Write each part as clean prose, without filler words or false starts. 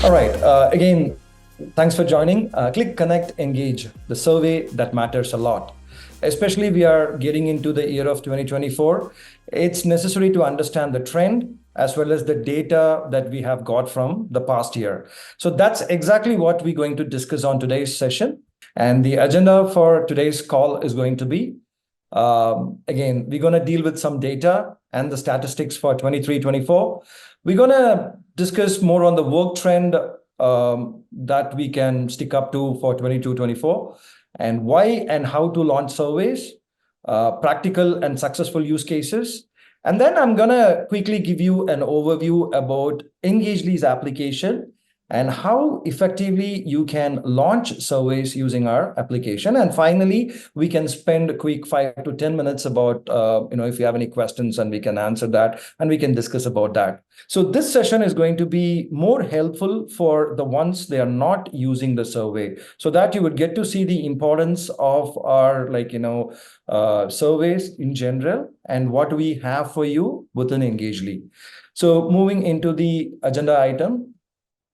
All right. Again, thanks for joining. Click Connect Engage, the survey that matters a lot. Especially we are getting into the year of 2024. It's necessary to understand the trend as well as the data that we have got from the past year. So that's exactly what we're going to discuss on today's session. And the agenda for today's call is going to be, again, we're going to deal with some data and the statistics for 23-24. We're going to discuss more on the work trend that we can stick up to for 22-24 and why and how to launch surveys, practical and successful use cases. And then I'm going to quickly give you an overview about Engagely's application and how effectively you can launch surveys using our application. And finally, we can spend a quick 5 to 10 minutes about, if you have any questions, and we can answer that and we can discuss about that. So this session is going to be more helpful for the ones they are not using the survey, so that you would get to see the importance of our surveys in general and what we have for you within Engagely. So moving into the agenda item,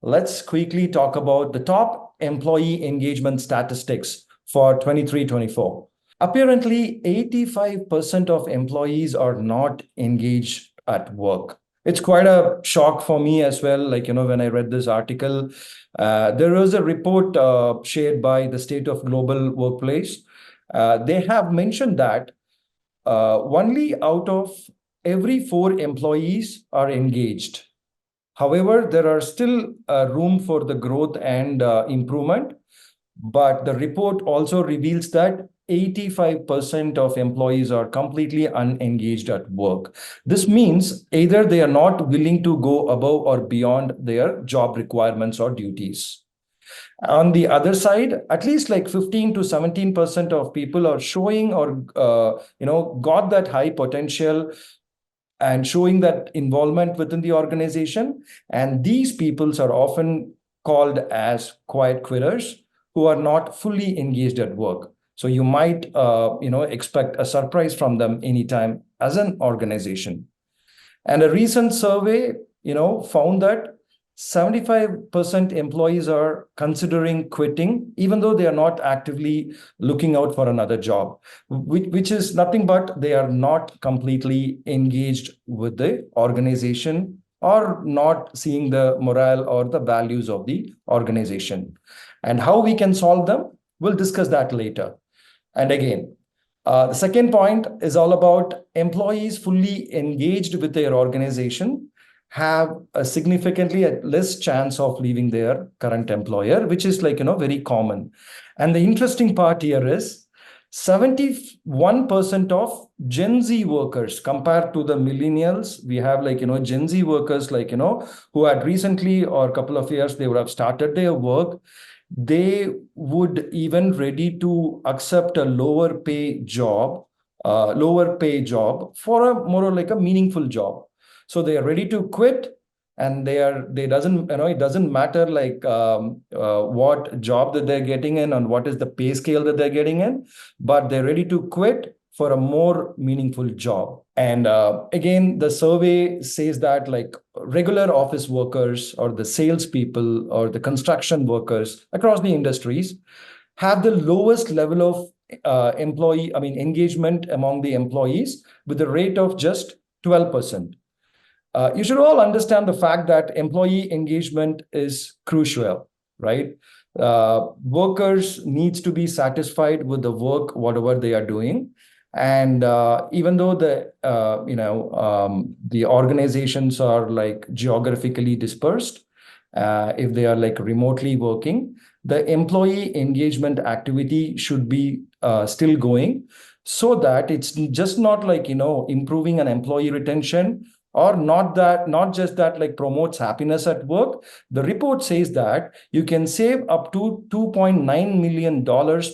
let's quickly talk about the top employee engagement statistics for 23-24. Apparently, 85% of employees are not engaged at work. It's quite a shock for me as well. When I read this article, there was a report shared by the State of Global Workplace. They have mentioned that only out of every 4 employees are engaged. However, there are still room for the growth and improvement, but the report also reveals that 85% of employees are completely unengaged at work. This means either they are not willing to go above or beyond their job requirements or duties. On the other side, at least 15 to 17% of people are showing or got that high potential and showing that involvement within the organization. And these peoples are often called as quiet quitters who are not fully engaged at work. So you might, expect a surprise from them anytime as an organization. And a recent survey, found that 75% employees are considering quitting, even though they are not actively looking out for another job, which is nothing but they are not completely engaged with the organization or not seeing the morale or the values of the organization. And how we can solve them, we'll discuss that later. And again, the second point is all about employees fully engaged with their organization have a significantly less chance of leaving their current employer, which is very common. And the interesting part here is 71% of Gen Z workers compared to the millennials. We have Gen Z workers who had recently or a couple of years, they would have started their work. They would even ready to accept a lower pay job for a more like a meaningful job. So they are ready to quit, and it doesn't matter what job that they're getting in and what is the pay scale that they're getting in, but they're ready to quit for a more meaningful job. And again, the survey says that regular office workers or the salespeople or the construction workers across the industries have the lowest level of engagement among the employees with a rate of just 12%. You should all understand the fact that employee engagement is crucial, right? Workers needs to be satisfied with the work, whatever they are doing. And even though the organizations are geographically dispersed, if they are remotely working, the employee engagement activity should be still going, so that it's just not improving an employee retention, or not just that promotes happiness at work. The report says that you can save up to $2.9 million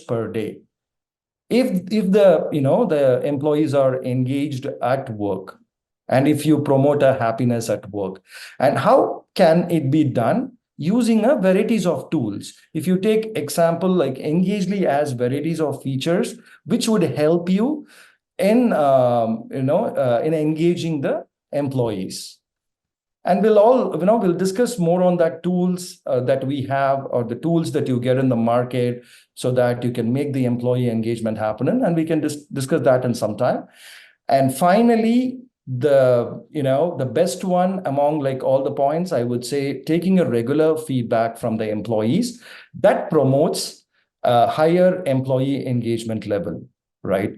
per day if the employees are engaged at work, and if you promote a happiness at work. And how can it be done? Using a varieties of tools. If you take example Engagely has varieties of features which would help you in engaging the employees. And we'll discuss more on that tools that we have, or the tools that you get in the market, so that you can make the employee engagement happen. And we can discuss that in some time. And finally, the best one among like all the points, I would say taking a regular feedback from the employees that promotes a higher employee engagement level, right?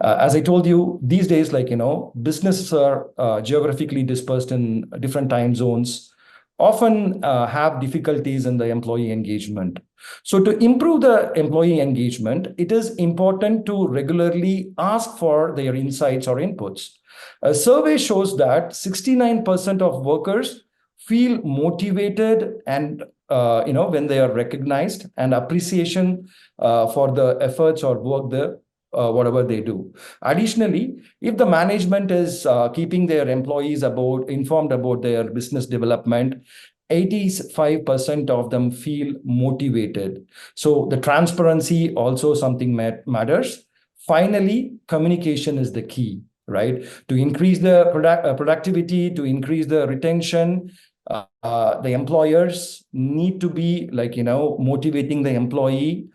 As I told you, these days, businesses are geographically dispersed in different time zones, often have difficulties in the employee engagement. So to improve the employee engagement, it is important to regularly ask for their insights or inputs. A survey shows that 69% of workers feel motivated and when they are recognized, and appreciation for the efforts or work there, whatever they do. Additionally, if the management is keeping their employees informed about their business development, 85% of them feel motivated. So the transparency also something matters. Finally, communication is the key, right? To increase the productivity, to increase the retention, the employers need to be motivating the employee,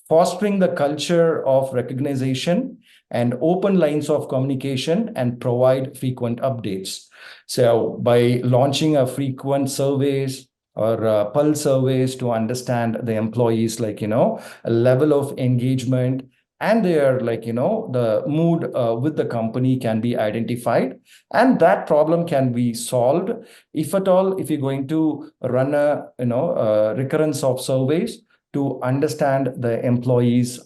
fostering the culture of recognition and open lines of communication, and provide frequent updates. So by launching a frequent surveys or pulse surveys to understand the employees, a level of engagement, and their the mood with the company can be identified, and that problem can be solved. If at all, if you're going to run a recurrence of surveys to understand the employees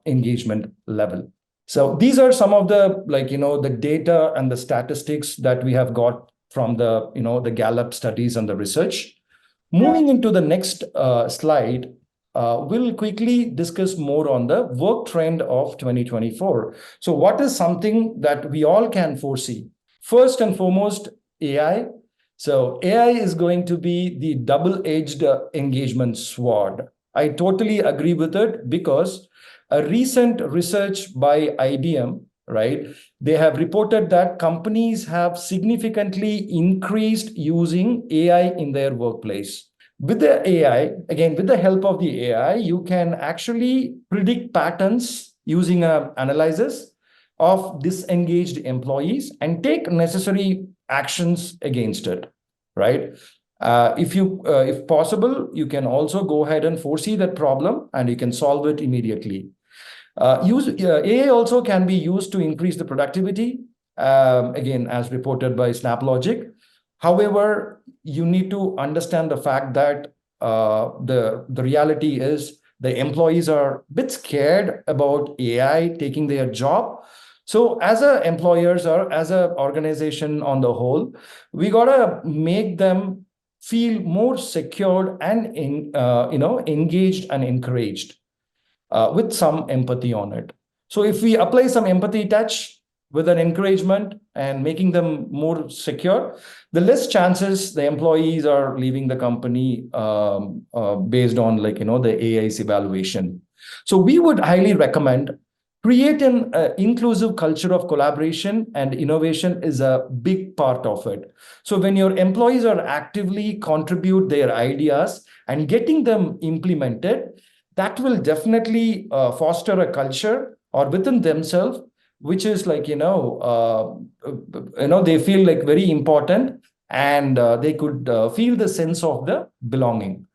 engagement level. So these are some of the the data and the statistics that we have got from the Gallup studies and the research. Moving into the next slide, we'll quickly discuss more on the work trend of 2024. So what is something that we all can foresee? First and foremost, AI. So AI is going to be the double-edged engagement sword. I totally agree with it, because a recent research by IBM, right, they have reported that companies have significantly increased using AI in their workplace. With the AI, again, with the help of the AI, you can actually predict patterns using an analysis of disengaged employees and take necessary actions against it, right? If possible, you can also go ahead and foresee that problem, and you can solve it immediately. AI also can be used to increase the productivity, again, as reported by SnapLogic. However, you need to understand the fact that the reality is the employees are a bit scared about AI taking their job. So as a employers, or as an organization on the whole, we gotta make them feel more secured and engaged and encouraged with some empathy on it. So if we apply some empathy touch with an encouragement and making them more secure, the less chances the employees are leaving the company based on the AI's evaluation. So we would highly recommend create an inclusive culture of collaboration, and innovation is a big part of it. So when your employees are actively contribute their ideas and getting them implemented, that will definitely foster a culture or within themselves, which is they feel like very important, and they could feel the sense of the belonging.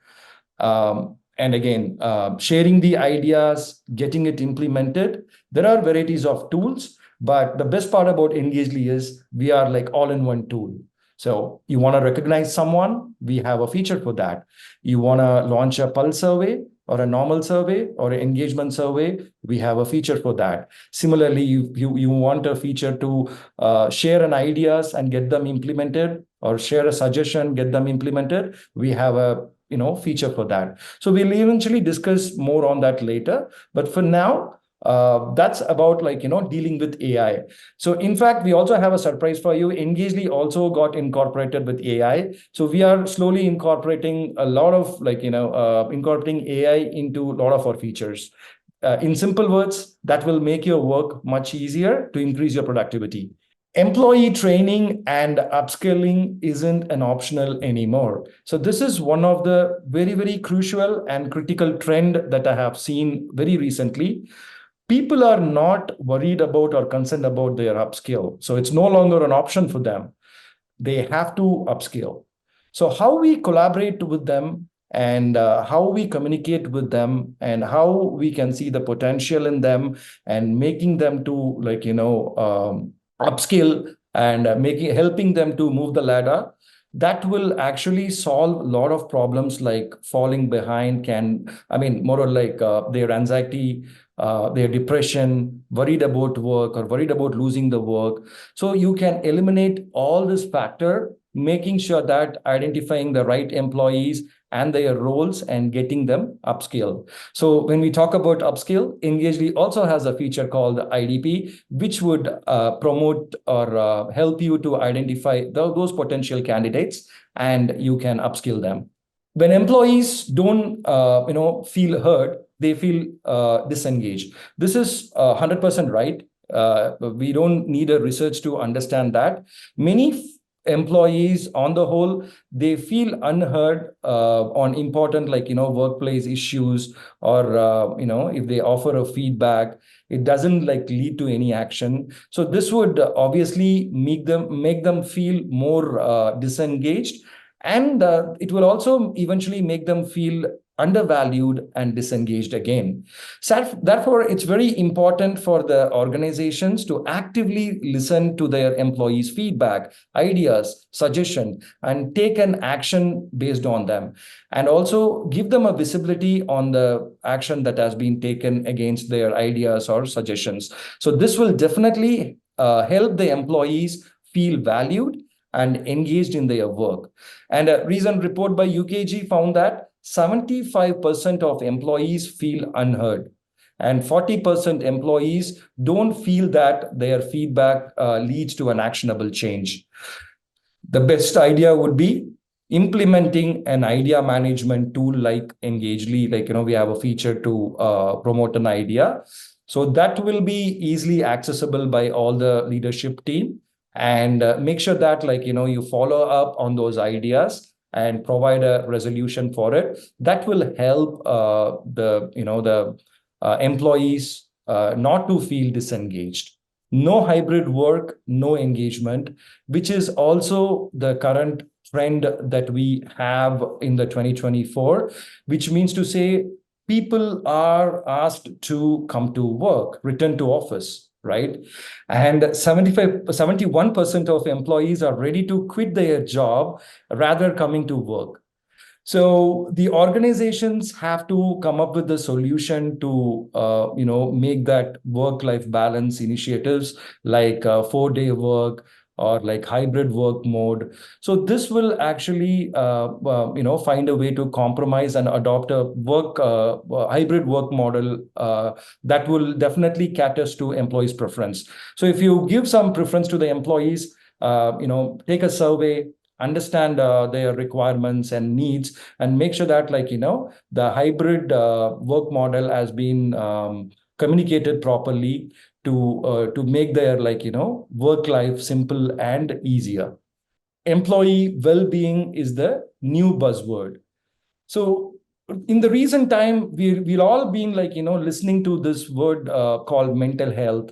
And again, sharing the ideas, getting it implemented. There are varieties of tools, but the best part about Engagely is we are like all-in-one tool. So you want to recognize someone, we have a feature for that. You want to launch a pulse survey or a normal survey or an engagement survey, we have a feature for that. Similarly, you want a feature to share an ideas and get them implemented, or share a suggestion, get them implemented, we have a feature for that. So we'll eventually discuss more on that later. But for now, that's about dealing with AI. So in fact, we also have a surprise for you. Engagely also got incorporated with AI. So we are slowly incorporating a lot of incorporating AI into a lot of our features. In simple words, that will make your work much easier to increase your productivity. Employee training and upskilling isn't an optional anymore. So this is one of the very, very crucial and critical trend that I have seen very recently. People are not worried about or concerned about their upskill. So it's no longer an option for them. They have to upskill. So how we collaborate with them, and how we communicate with them, and how we can see the potential in them and making them to upskill, and making helping them to move the ladder, that will actually solve a lot of problems like falling behind, can I mean more or like their anxiety, their depression, worried about work or worried about losing the work. So you can eliminate all this factor, making sure that identifying the right employees and their roles and getting them upskill. So when we talk about upskill, Engagely also has a feature called IDP, which would promote or help you to identify those potential candidates, and you can upskill them. When employees don't feel heard, they feel disengaged. This is 100% right. We don't need a research to understand that many employees on the whole, they feel unheard on important workplace issues, or if they offer a feedback, it doesn't lead to any action. So this would obviously make them feel more disengaged, and it will also eventually make them feel undervalued and disengaged again. So therefore, it's very important for the organizations to actively listen to their employees' feedback, ideas, suggestion, and take an action based on them. And also give them a visibility on the action that has been taken against their ideas or suggestions. So this will definitely help the employees feel valued and engaged in their work. And a recent report by UKG found that 75% of employees feel unheard, and 40% employees don't feel that their feedback leads to an actionable change. The best idea would be implementing an idea management tool like Engagely. We have a feature to promote an idea. So that will be easily accessible by all the leadership team, and make sure that you follow up on those ideas and provide a resolution for it. That will help the employees not to feel disengaged. No hybrid work, no engagement, which is also the current trend that we have in the 2024, which means to say people are asked to come to work, return to office, right? And 71% of employees are ready to quit their job rather coming to work. So the organizations have to come up with a solution to, make that work-life balance initiatives like 4-day work or like hybrid work mode. So this will actually, find a way to compromise and adopt a hybrid work model that will definitely caters to employees' preference. So if you give some preference to the employees, take a survey, understand their requirements and needs, and make sure that the hybrid work model has been communicated properly to make their work life simple and easier. Employee well-being is the new buzzword. So in the recent time, we've all been listening to this word called mental health,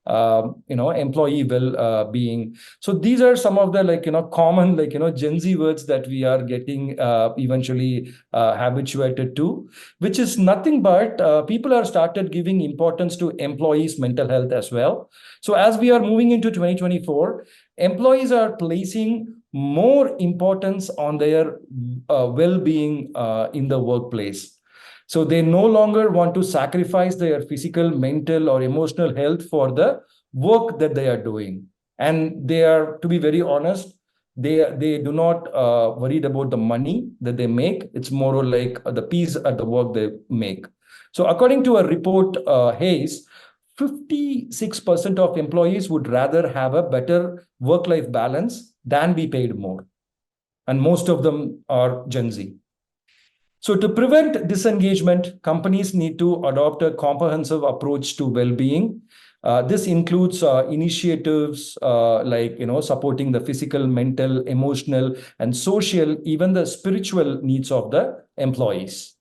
employee well-being. So these are some of the common Gen Z words that we are getting eventually habituated to, which is nothing but people are started giving importance to employees' mental health as well. So as we are moving into 2024, employees are placing more importance on their well-being in the workplace. So they no longer want to sacrifice their physical, mental, or emotional health for the work that they are doing. And they are, to be very honest, they do not worried about the money that they make. It's more like the peace at the work they make. So according to a report, Hayes, 56% of employees would rather have a better work-life balance than be paid more. And most of them are Gen Z. So to prevent disengagement, companies need to adopt a comprehensive approach to well-being. This includes initiatives like supporting the physical, mental, emotional, and social, even the spiritual needs of the employees,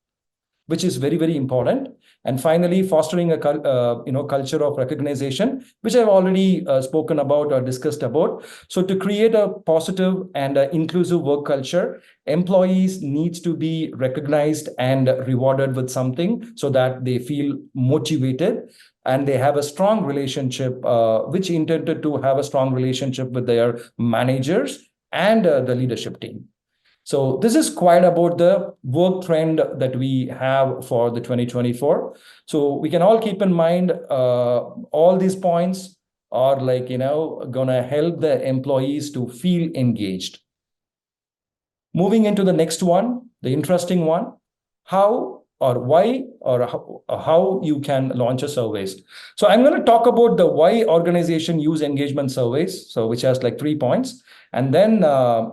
which is very, very important. And finally, fostering a culture of recognition, which I've already spoken about or discussed about. So to create a positive and inclusive work culture, employees needs to be recognized and rewarded with something so that they feel motivated and they have a strong relationship, which intended to have a strong relationship with their managers and the leadership team. So this is quite about the work trend that we have for the 2024. So we can all keep in mind all these points are gonna help the employees to feel engaged. Moving into the next one, the interesting one, how or why or how you can launch a surveys. So I'm going to talk about the why organization use engagement surveys, so which has like 3 points. And then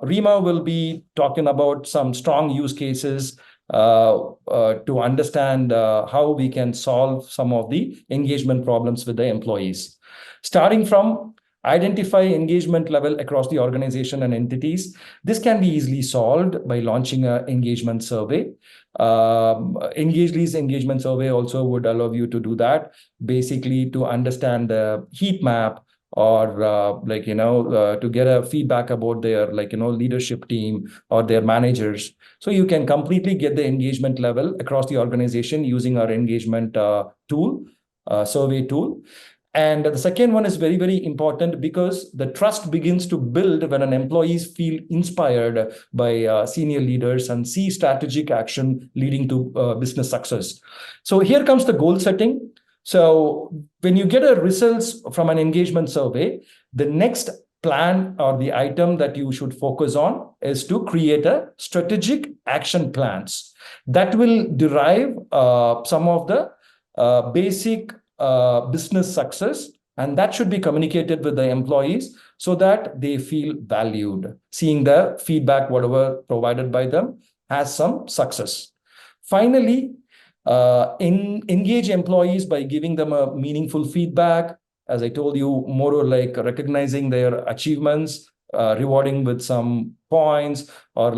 Rima will be talking about some strong use cases to understand how we can solve some of the engagement problems with the employees. Starting from identify engagement level across the organization and entities. This can be easily solved by launching an engagement survey. Engagely's engagement survey also would allow you to do that, basically to understand the heat map or to get a feedback about their leadership team or their managers. So you can completely get the engagement level across the organization using our engagement tool, survey tool. And the second one is very, very important because the trust begins to build when an employees feel inspired by senior leaders and see strategic action leading to business success. So here comes the goal setting. So when you get a results from an engagement survey, the next plan or the item that you should focus on is to create a strategic action plans that will derive some of the basic business success, and that should be communicated with the employees so that they feel valued, seeing the feedback, whatever provided by them, has some success. Finally, engage employees by giving them a meaningful feedback. As I told you, more or like recognizing their achievements, rewarding with some points or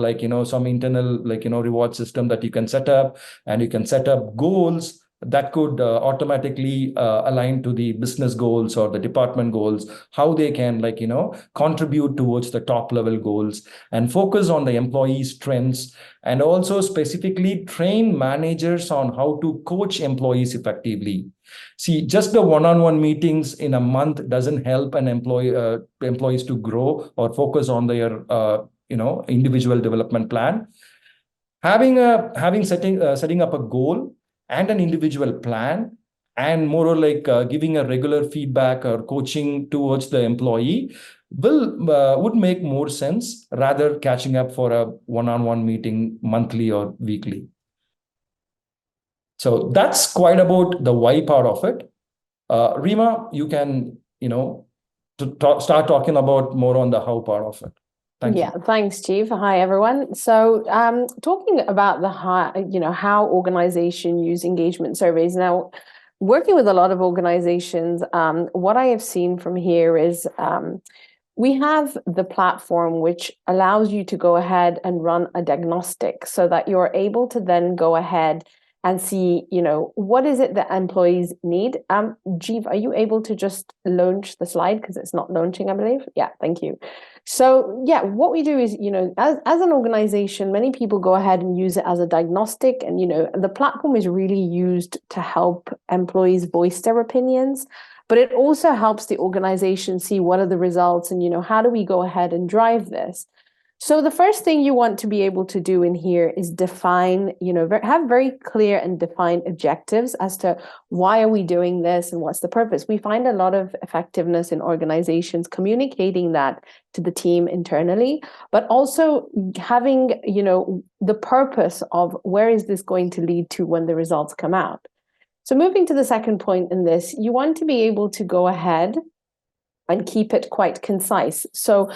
some internal reward system that you can set up, and you can set up goals that could automatically align to the business goals or the department goals, how they can contribute towards the top level goals, and focus on the employee strengths, and also specifically train managers on how to coach employees effectively. See, just the one-on-one meetings in a month doesn't help an employees to grow or focus on their individual development plan. Setting up a goal and an individual plan, and more or giving a regular feedback or coaching towards the employee would make more sense rather catching up for a one-on-one meeting monthly or weekly. So that's quite about the why part of it. Rima, you can start talking about more on the how part of it. Thank you. Thanks, Chief. Hi, everyone. So, talking about how organization use engagement surveys. Now, working with a lot of organizations, what I have seen from here is we have the platform which allows you to go ahead and run a diagnostic so that you're able to then go ahead and see, what is it that employees need? Jeev, are you able to just launch the slide? Because it's not launching, I believe. Yeah, thank you. So yeah, what we do is, as an organization, many people go ahead and use it as a diagnostic. And, the platform is really used to help employees voice their opinions. But it also helps the organization see what are the results and, how do we go ahead and drive this? So the first thing you want to be able to do in here is define, have very clear and defined objectives as to why are we doing this and what's the purpose. We find a lot of effectiveness in organizations communicating that to the team internally, but also having, the purpose of where is this going to lead to when the results come out. So moving to the second point in this, you want to be able to go ahead and keep it quite concise. So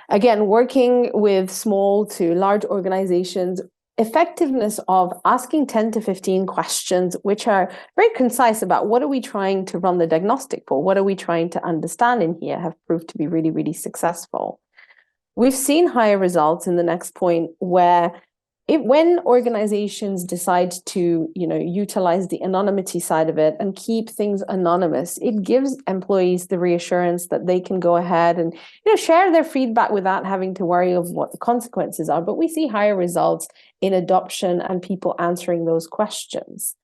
again, working with small to large organizations, effectiveness of asking 10 to 15 questions, which are very concise about what are we trying to run the diagnostic for? What are we trying to understand in here, have proved to be really, really successful. We've seen higher results in the next point where when organizations decide to, utilize the anonymity side of it and keep things anonymous, it gives employees the reassurance that they can go ahead and, share their feedback without having to worry of what the consequences are. But we see higher results in adoption and people answering those questions.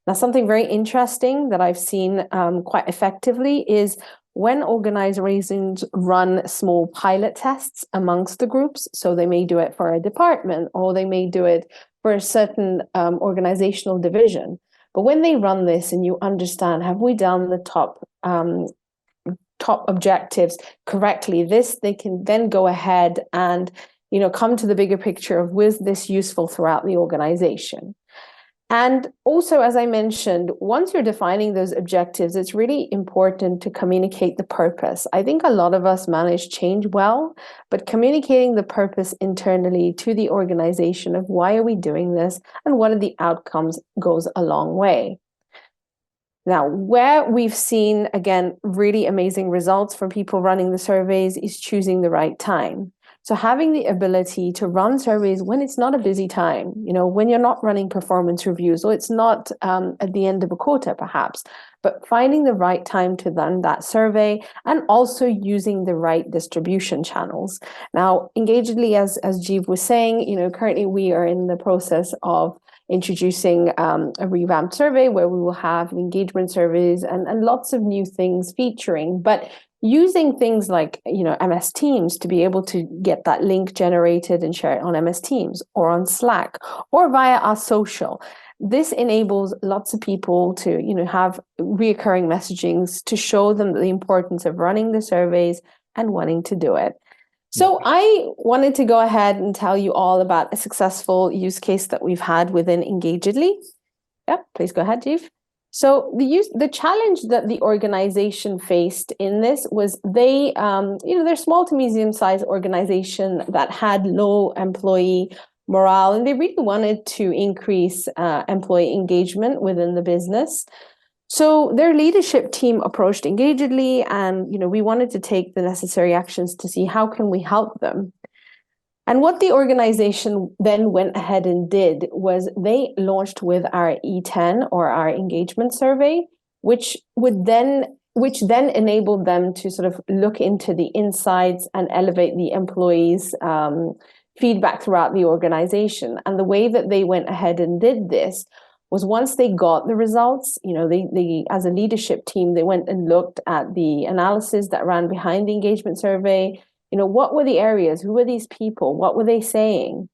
Now, something very interesting that I've seen quite effectively is when organizations run small pilot tests amongst the groups. So they may do it for a department or they may do it for a certain organizational division. But when they run this and you understand, have we done the top objectives correctly, they can then go ahead and come to the bigger picture of, was this useful throughout the organization? And also, as I mentioned, once you're defining those objectives, it's really important to communicate the purpose. I think a lot of us manage change well, but communicating the purpose internally to the organization of why are we doing this and what are the outcomes goes a long way. Now, where we've seen, again, really amazing results from people running the surveys is choosing the right time. So having the ability to run surveys when it's not a busy time, when you're not running performance reviews, or it's not at the end of a quarter, perhaps, but finding the right time to run that survey and also using the right distribution channels. Now, Engagedly, as Jeev was saying, currently we are in the process of introducing a revamped survey where we will have engagement surveys and lots of new things featuring, but using things like MS Teams to be able to get that link generated and share it on MS Teams or on Slack or via our social. This enables lots of people to have reoccurring messagings to show them the importance of running the surveys and wanting to do it. So I wanted to go ahead and tell you all about a successful use case that we've had within Engagedly. Yep, please go ahead, Jeev. So the challenge that the organization faced in this was they're small to medium-sized organization that had low employee morale, and they really wanted to increase employee engagement within the business. So their leadership team approached Engagedly, and we wanted to take the necessary actions to see how can we help them. And what the organization then went ahead and did was they launched with our E10 or our engagement survey, which then enabled them to sort of look into the insights and elevate the employees' feedback throughout the organization. And the way that they went ahead and did this was once they got the results, they as a leadership team, they went and looked at the analysis that ran behind the engagement survey. What were the areas? Who were these people? What were they saying?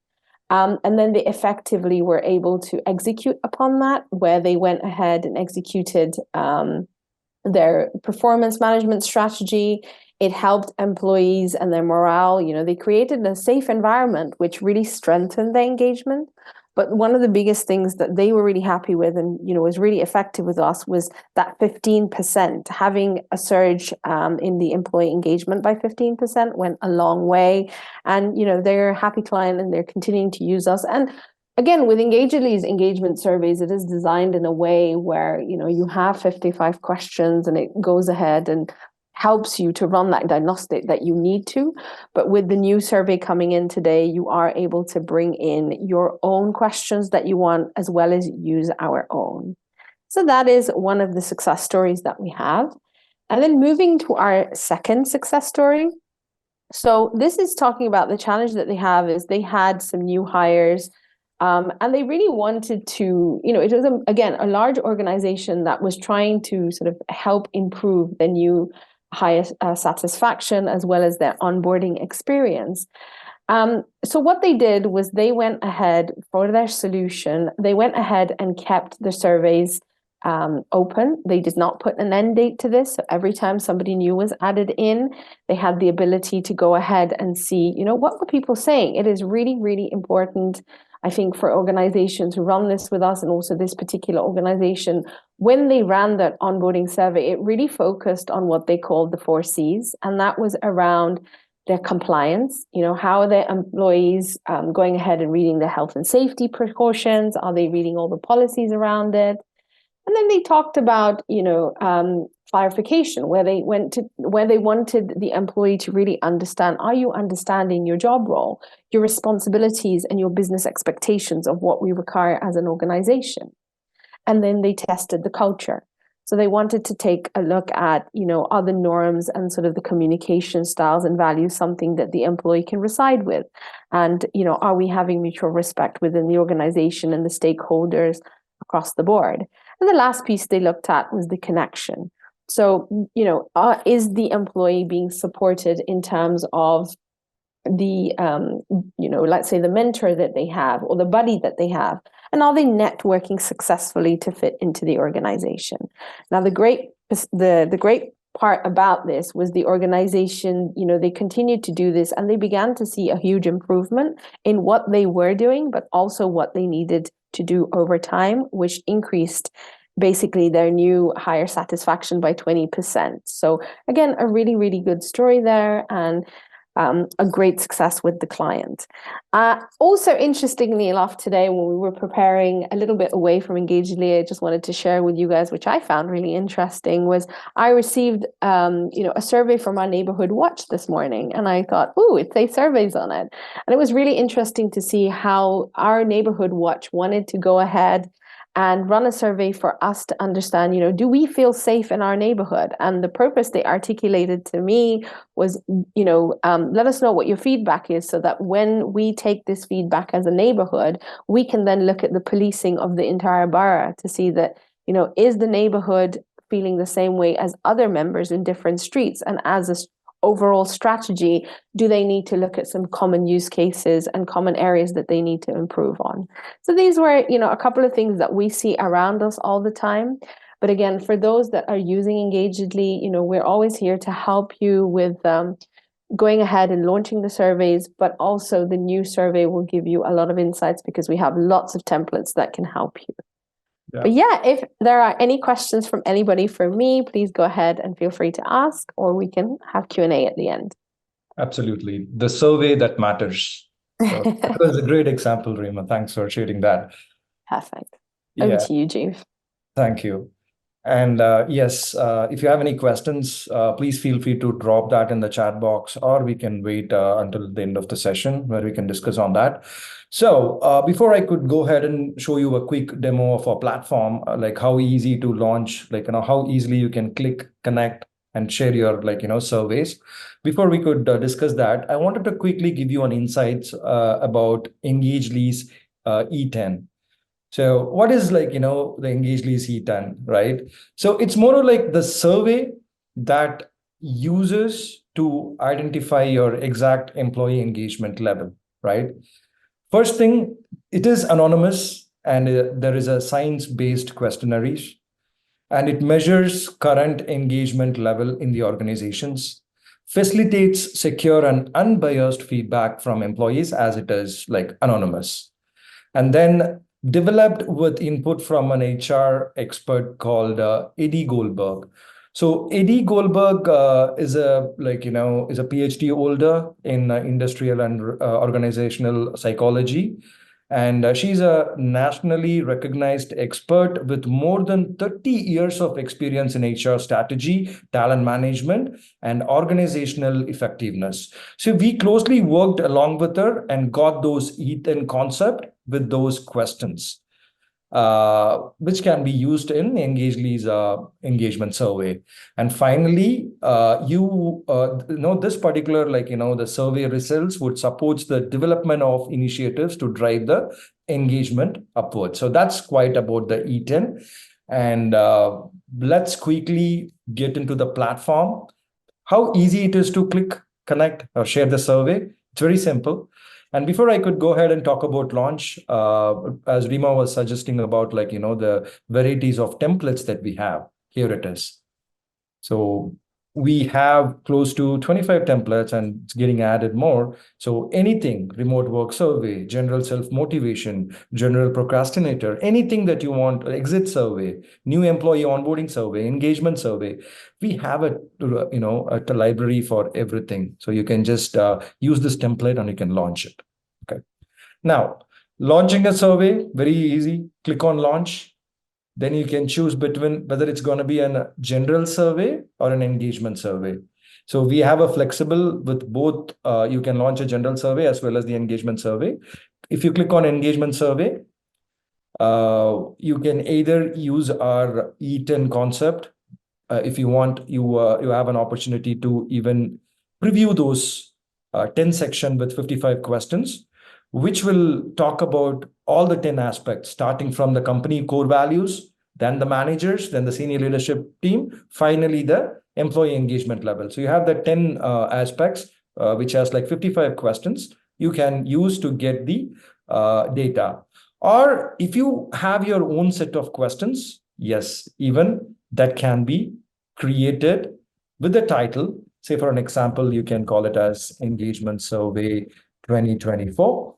And then they effectively were able to execute upon that, where they went ahead and executed their performance management strategy. It helped employees and their morale. They created a safe environment, which really strengthened their engagement. But one of the biggest things that they were really happy with and, was really effective with us was that 15%. Having a surge in the employee engagement by 15% went a long way. And, they're a happy client and they're continuing to use us. And again, with Engagedly's engagement surveys, it is designed in a way where, you have 55 questions and it goes ahead and helps you to run that diagnostic that you need to. But with the new survey coming in today, you are able to bring in your own questions that you want, as well as use our own. So that is one of the success stories that we have. And then moving to our second success story. So this is talking about the challenge that they have is they had some new hires and they really wanted to, it was, again, a large organization that was trying to sort of help improve the new higher satisfaction as well as their onboarding experience. So what they did was they went ahead for their solution. They went ahead and kept the surveys open. They did not put an end date to this. So every time somebody new was added in, they had the ability to go ahead and see, what were people saying? It is really, really important, I think, for organizations who run this with us and also this particular organization. When they ran that onboarding survey, it really focused on what they called the 4 C's. And that was around their compliance. How are their employees going ahead and reading the health and safety precautions? Are they reading all the policies around it? And then they talked about, clarification, where they wanted the employee to really understand, are you understanding your job role, your responsibilities, and your business expectations of what we require as an organization? And then they tested the culture. So they wanted to take a look at, other norms and sort of the communication styles and values, something that the employee can reside with. And, are we having mutual respect within the organization and the stakeholders across the board? And the last piece they looked at was the connection. So, is the employee being supported in terms of the, let's say the mentor that they have or the buddy that they have? And are they networking successfully to fit into the organization? Now, the great part about this was the organization, they continued to do this and they began to see a huge improvement in what they were doing, but also what they needed to do over time, which increased basically their new higher satisfaction by 20%. So again, a really, really good story there, and a great success with the client. Also, interestingly enough, today when we were preparing a little bit away from Engagedly, I just wanted to share with you guys, which I found really interesting, was I received a survey from our neighborhood watch this morning, and I thought, ooh, it says surveys on it. And it was really interesting to see how our neighborhood watch wanted to go ahead and run a survey for us to understand, do we feel safe in our neighborhood? And the purpose they articulated to me was, let us know what your feedback is, so that when we take this feedback as a neighborhood, we can then look at the policing of the entire borough to see that, is the neighborhood feeling the same way as other members in different streets? And as a overall strategy, do they need to look at some common use cases and common areas that they need to improve on? So these were, a couple of things that we see around us all the time. But again, for those that are using Engagedly, we're always here to help you with going ahead and launching the surveys, but also the new survey will give you a lot of insights because we have lots of templates that can help you. But yeah, if there are any questions from anybody for me, please go ahead and feel free to ask, or we can have Q&A at the end. Absolutely. The survey that matters. So that was a great example, Rima. Thanks for sharing that. Perfect. Over to you, Jeev. Thank you. And yes, if you have any questions, please feel free to drop that in the chat box, or we can wait until the end of the session where we can discuss on that. So before I could go ahead and show you a quick demo of our platform, like how easy to launch, how easily you can click, connect, and share your surveys. Before we could discuss that, I wanted to quickly give you an insights about Engagedly's E10. So what is the Engagedly C10, right? So it's more like the survey that uses to identify your exact employee engagement level, right? First thing, it is anonymous, and there is a science-based questionnaires, and it measures current engagement level in the organizations, facilitates secure and unbiased feedback from employees as it is anonymous, and then developed with input from an HR expert called Eddie Goldberg. So Eddie Goldberg is a PhD holder in industrial and organizational psychology, and she's a nationally recognized expert with more than 30 years of experience in HR strategy, talent management, and organizational effectiveness. So we closely worked along with her and got those E10 concept with those questions, which can be used in Engagedly's engagement survey. And finally, this particular, the survey results would support the development of initiatives to drive the engagement upward. So that's quite about the E10. And let's quickly get into the platform. How easy it is to click, connect, or share the survey. It's very simple. And before I could go ahead and talk about launch, as Rima was suggesting about the varieties of templates that we have, here it is. So we have close to 25 templates and it's getting added more. So anything, remote work survey, general self-motivation, general procrastinator, anything that you want, exit survey, new employee onboarding survey, engagement survey, we have a library for everything. So you can just use this template and you can launch it. Okay. Now, launching a survey, very easy. Click on launch. Then you can choose between whether it's going to be a general survey or an engagement survey. So we have a flexible with both. You can launch a general survey as well as the engagement survey. If you click on engagement survey, you can either use our E10 concept. If you want, you have an opportunity to even preview those 10 section with 55 questions, which will talk about all the 10 aspects, starting from the company core values, then the managers, then the senior leadership team, finally the employee engagement level. So you have the 10 aspects, which has like 55 questions you can use to get the data. Or if you have your own set of questions, yes, even that can be created with the title. Say, for an example, you can call it as Engagement Survey 2024.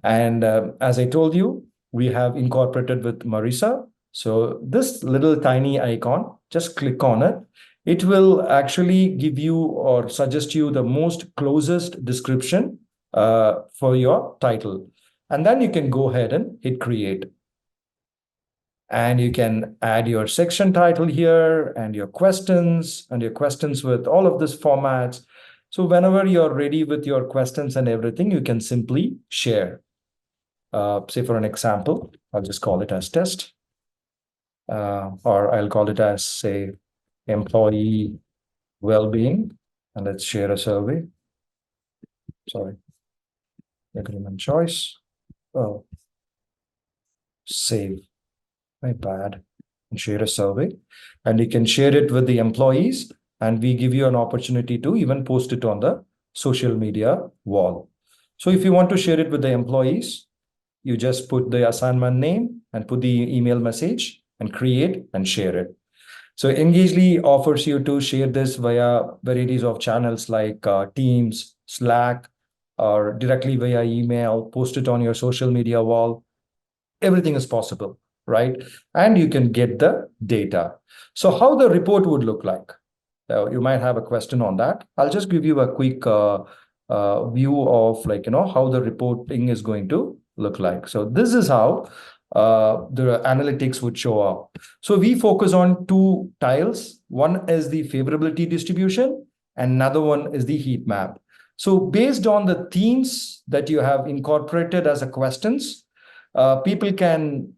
And as I told you, we have incorporated with Marisa. So this little tiny icon, just click on it. It will actually give you or suggest you the most closest description for your title. And then you can go ahead and hit create. And you can add your section title here and your questions with all of this formats. So whenever you're ready with your questions and everything, you can simply share. Say for an example, I'll just call it as test, or I'll call it as, say, employee well-being, and let's share a survey. Sorry, agreement choice. Oh, save. My bad. And share a survey, and you can share it with the employees, and we give you an opportunity to even post it on the social media wall. So if you want to share it with the employees, you just put the assignment name and put the email message and create and share it. So Engagely offers you to share this via varieties of channels like Teams, Slack, or directly via email, post it on your social media wall. Everything is possible, right? And you can get the data. So how the report would look like? You might have a question on that. I'll just give you a quick view of how the reporting is going to look like. So this is how the analytics would show up. So we focus on two tiles. One is the favorability distribution, and another one is the heat map. So based on the themes that you have incorporated as a questions, people can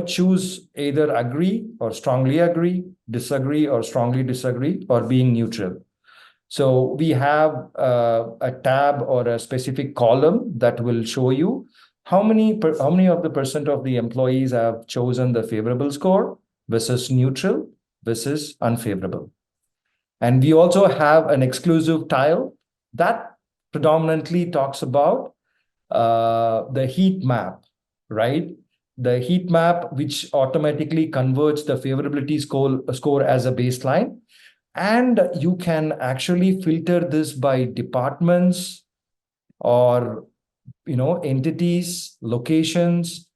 choose either agree or strongly agree, disagree or strongly disagree, or being neutral. So we have a tab or a specific column that will show you how many of the percent of the employees have chosen the favorable score versus neutral versus unfavorable. And we also have an exclusive tile that predominantly talks about the heat map, right? The heat map, which automatically converts the favorability score as a baseline. And you can actually filter this by departments or entities, locations,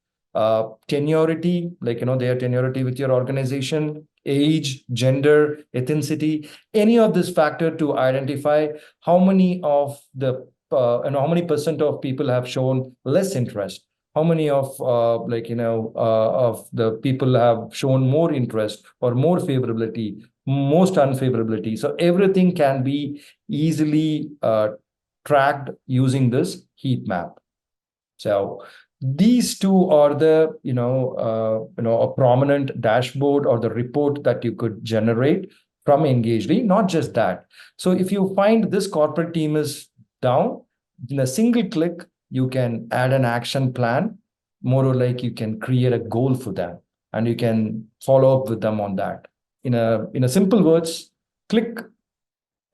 tenuity, their tenuity with your organization, age, gender, ethnicity, any of this factor to identify how many of the how many percent of people have shown less interest, how many of of the people have shown more interest or more favorability, most unfavorability. So everything can be easily tracked using this heat map. So these two are the a prominent dashboard or the report that you could generate from Engagely. Not just that. So if you find this corporate team is down, in a single click, you can add an action plan. More or like you can create a goal for them, and you can follow up with them on that. In a simple words, click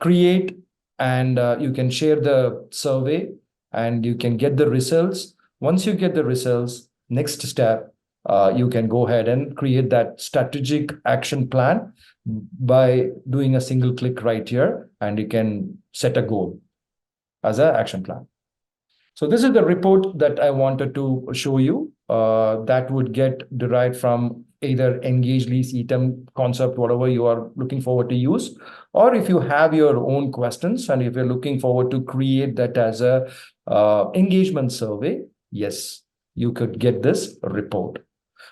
create, and you can share the survey and you can get the results. Once you get the results, next step, you can go ahead and create that strategic action plan by doing a single click right here, and you can set a goal as an action plan. So this is the report that I wanted to show you that would get derived from either engage, lease, etem concept, whatever you are looking forward to use, or if you have your own questions and if you're looking forward to create that as a engagement survey, yes, you could get this report.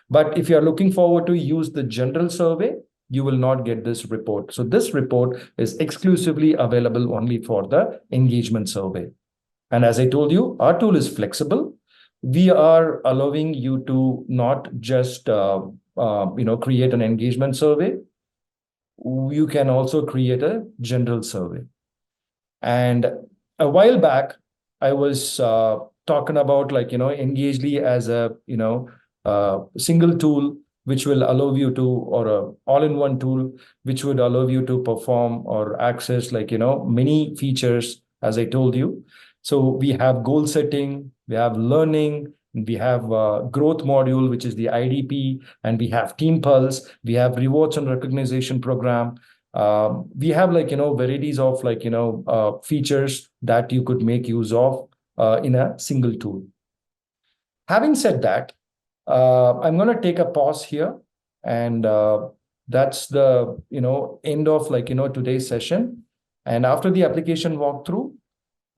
But if you're looking forward to use the general survey, you will not get this report. So this report is exclusively available only for the engagement survey. And as I told you, our tool is flexible. We are allowing you to not just create an engagement survey. You can also create a general survey. And a while back, I was talking about Engagely as a single tool which will allow you to, or a all-in-one tool which would allow you to perform or access many features, as I told you. So we have goal setting, we have learning, we have growth module, which is the IDP, and we have team pulse, we have rewards and recognition program. We have varieties of features that you could make use of in a single tool. Having said that, I'm going to take a pause here, and that's the end of today's session. And after the application walkthrough,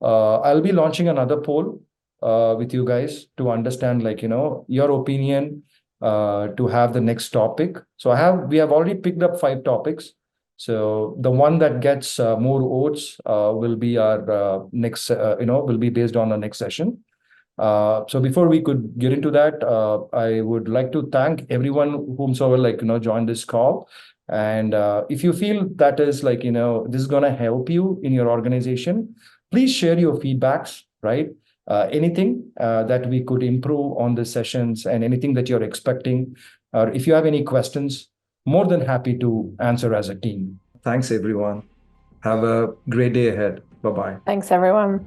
I'll be launching another poll with you guys to understand your opinion to have the next topic. So we have already picked up 5 topics. So the one that gets more votes will be our next, will be based on the next session. So before we could get into that, I would like to thank everyone whomsoever joined this call. And if you feel that is this is going to help you in your organization, please share your feedbacks, right? Anything that we could improve on the sessions, and anything that you're expecting, or if you have any questions, more than happy to answer as a team. Thanks, everyone. Have a great day ahead. Bye-bye. Thanks, everyone.